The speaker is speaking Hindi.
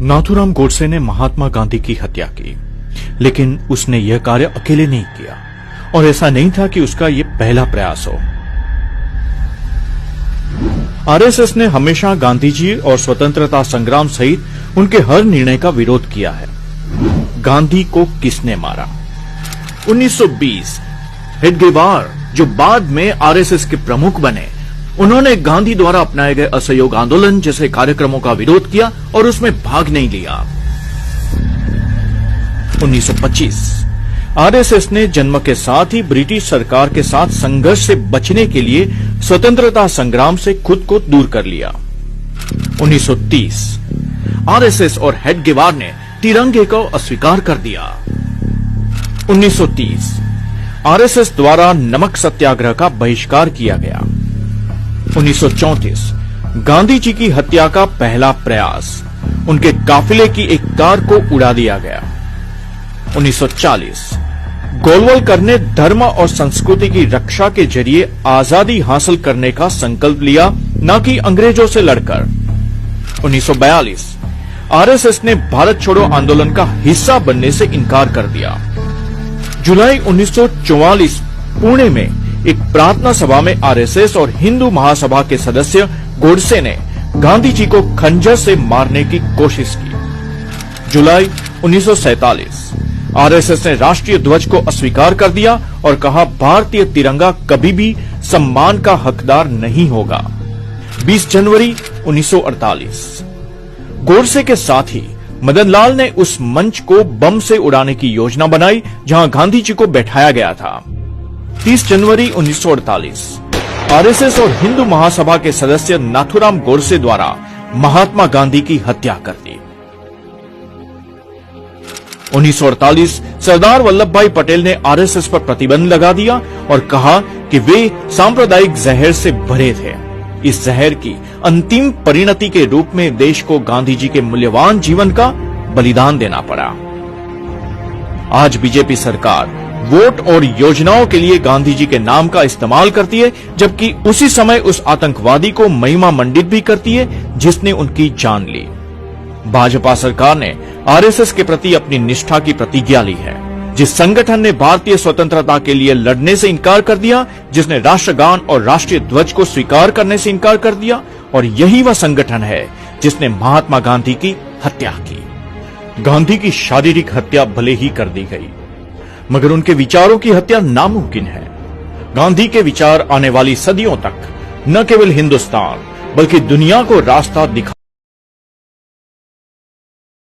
नाथूराम गोडसे ने महात्मा गांधी की हत्या की, लेकिन उसने यह कार्य अकेले नहीं किया और ऐसा नहीं था कि उसका यह पहला प्रयास हो। आरएसएस ने हमेशा गांधी जी और स्वतंत्रता संग्राम सहित उनके हर निर्णय का विरोध किया है। गांधी को किसने मारा? 1920 हेडगेवार, जो बाद में आरएसएस के प्रमुख बने, उन्होंने गांधी द्वारा अपनाए गए असहयोग आंदोलन जैसे कार्यक्रमों का विरोध किया और उसमें भाग नहीं लिया। 1925 आरएसएस ने जन्म के साथ ही ब्रिटिश सरकार के साथ संघर्ष से बचने के लिए स्वतंत्रता संग्राम से खुद को दूर कर लिया। 1930 आरएसएस और हेडगेवार ने तिरंगे को अस्वीकार कर दिया। 1930 आरएसएस द्वारा नमक सत्याग्रह का बहिष्कार किया गया। 1934 गांधी जी की हत्या का पहला प्रयास, उनके काफिले की एक कार को उड़ा दिया गया। 1940 गोलवलकर ने धर्म और संस्कृति की रक्षा के जरिए आजादी हासिल करने का संकल्प लिया, न कि अंग्रेजों से लड़कर। 1942 आरएसएस ने भारत छोड़ो आंदोलन का हिस्सा बनने से इनकार कर दिया। जुलाई 1944 पुणे में एक प्रार्थना सभा में आरएसएस और हिंदू महासभा के सदस्य गोडसे ने गांधी जी को खंजर से मारने की कोशिश की। जुलाई 1947 आरएसएस ने राष्ट्रीय ध्वज को अस्वीकार कर दिया और कहा, भारतीय तिरंगा कभी भी सम्मान का हकदार नहीं होगा। 20 जनवरी 1948 गोडसे के साथ ही मदनलाल ने उस मंच को बम से उड़ाने की योजना बनाई जहां गांधी जी को बैठाया गया था। 30 जनवरी 1948 आरएसएस और हिंदू महासभा के सदस्य नाथूराम गोडसे द्वारा महात्मा गांधी की हत्या कर दी। 1948 सरदार वल्लभ भाई पटेल ने आरएसएस पर प्रतिबंध लगा दिया और कहा कि वे सांप्रदायिक जहर से भरे थे। इस जहर की अंतिम परिणति के रूप में देश को गांधी जी के मूल्यवान जीवन का बलिदान देना पड़ा। आज बीजेपी सरकार वोट और योजनाओं के लिए गांधी जी के नाम का इस्तेमाल करती है, जबकि उसी समय उस आतंकवादी को महिमा मंडित भी करती है जिसने उनकी जान ली। भाजपा सरकार ने आरएसएस के प्रति अपनी निष्ठा की प्रतिज्ञा ली है। जिस संगठन ने भारतीय स्वतंत्रता के लिए लड़ने से इनकार कर दिया, जिसने राष्ट्रगान और राष्ट्रीय ध्वज को स्वीकार करने से इनकार कर दिया, और यही वह संगठन है जिसने महात्मा गांधी की हत्या की। गांधी की शारीरिक हत्या भले ही कर दी गई, मगर उनके विचारों की हत्या नामुमकिन है। गांधी के विचार आने वाली सदियों तक न केवल हिंदुस्तान बल्कि दुनिया को रास्ता दिखा